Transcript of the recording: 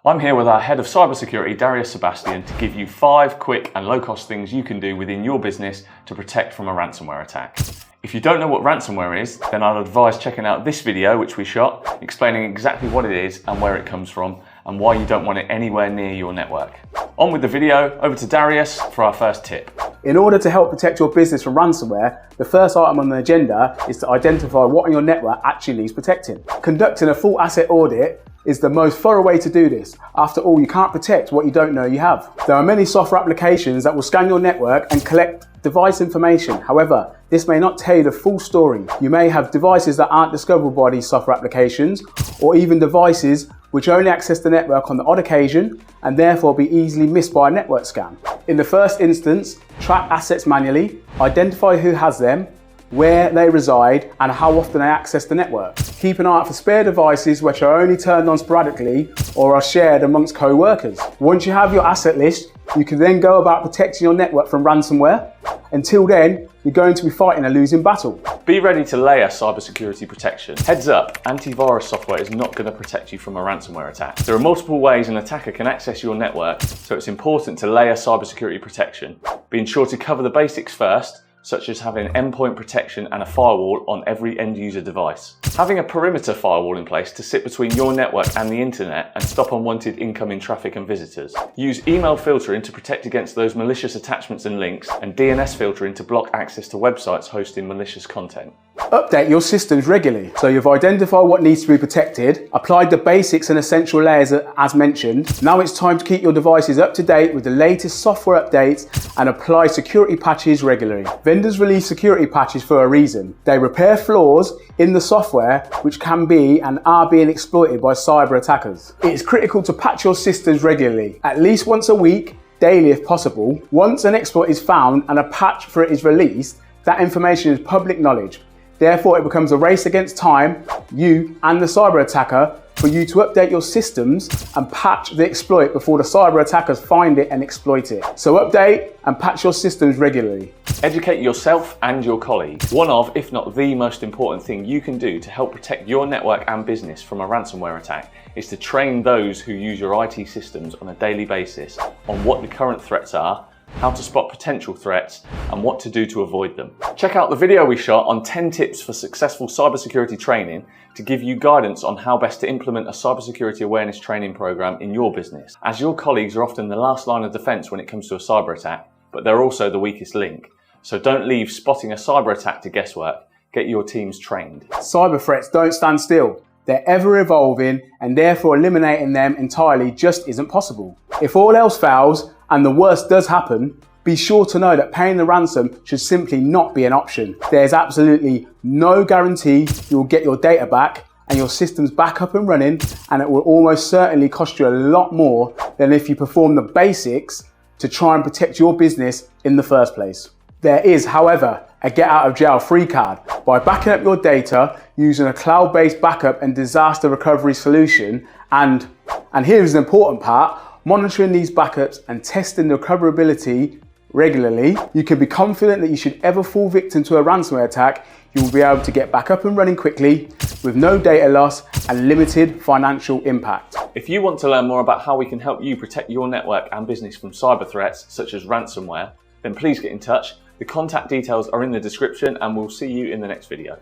I'm here with our Head of Cybersecurity, Darius, to give you 5 quick and low-cost things you can do within your business to protect from a ransomware attack. If you don't know what ransomware is, then I'd advise checking out this video which we shot, explaining exactly what it is and where it comes from, and why you don't want it anywhere near your network. On with the video, over to Darius for our first tip. In order to help protect your business from ransomware, the first item on the agenda is to identify what on your network actually needs protecting. Conducting a full asset audit is the most thorough way to do this. After all, you can't protect what you don't know you have. There are many software applications that will scan your network and collect device information. However, this may not tell you the full story. You may have devices that aren't discoverable by these software applications, or even devices which only access the network on the odd occasion and therefore be easily missed by a network scan. In the first instance, track assets manually, identify who has them, where they reside, and how often they access the network. Keep an eye out for spare devices which are only turned on sporadically or are shared amongst co-workers. Once you have your asset list, you can then go about protecting your network from ransomware. Until then, you're going to be fighting a losing battle. Be ready to layer cybersecurity protection. Heads up, antivirus software is not going to protect you from a ransomware attack. There are multiple ways an attacker can access your network, so it's important to layer cybersecurity protection. Being sure to cover the basics first, such as having endpoint protection and a firewall on every end user device. Having a perimeter firewall in place to sit between your network and the internet and stop unwanted incoming traffic and visitors. Use email filtering to protect against those malicious attachments and links, and DNS filtering to block access to websites hosting malicious content. Update your systems regularly. So you've identified what needs to be protected, applied the basics and essential layers as mentioned. Now it's time to keep your devices up to date with the latest software updates and apply security patches regularly. Vendors release security patches for a reason. They repair flaws in the software which can be and are being exploited by cyber attackers. It is critical to patch your systems regularly, at least once a week, daily if possible. Once an exploit is found and a patch for it is released, that information is public knowledge. Therefore, it becomes a race against time, you and the cyber attacker, for you to update your systems and patch the exploit before the cyber attackers find it and exploit it. So update and patch your systems regularly. Educate yourself and your colleagues. One of, if not the most important thing you can do to help protect your network and business from a ransomware attack is to train those who use your IT systems on a daily basis on what the current threats are, how to spot potential threats, and what to do to avoid them. Check out the video we shot on 10 tips for successful cybersecurity training to give you guidance on how best to implement a cybersecurity awareness training program in your business, as your colleagues are often the last line of defense when it comes to a cyber attack, but they're also the weakest link. So don't leave spotting a cyber attack to guesswork. Get your teams trained. Cyber threats don't stand still. They're ever evolving, and therefore eliminating them entirely just isn't possible. If all else fails and the worst does happen, be sure to know that paying the ransom should simply not be an option. There's absolutely no guarantee you'll get your data back and your systems back up and running, and it will almost certainly cost you a lot more than if you perform the basics to try and protect your business in the first place. There is, however, a get out of jail free card. By backing up your data using a cloud-based backup and disaster recovery solution, and here's the important part, monitoring these backups and testing the recoverability regularly, you can be confident that you should ever fall victim to a ransomware attack, you will be able to get back up and running quickly with no data loss and limited financial impact. If you want to learn more about how we can help you protect your network and business from cyber threats such as ransomware, then please get in touch. The contact details are in the description, and we'll see you in the next video.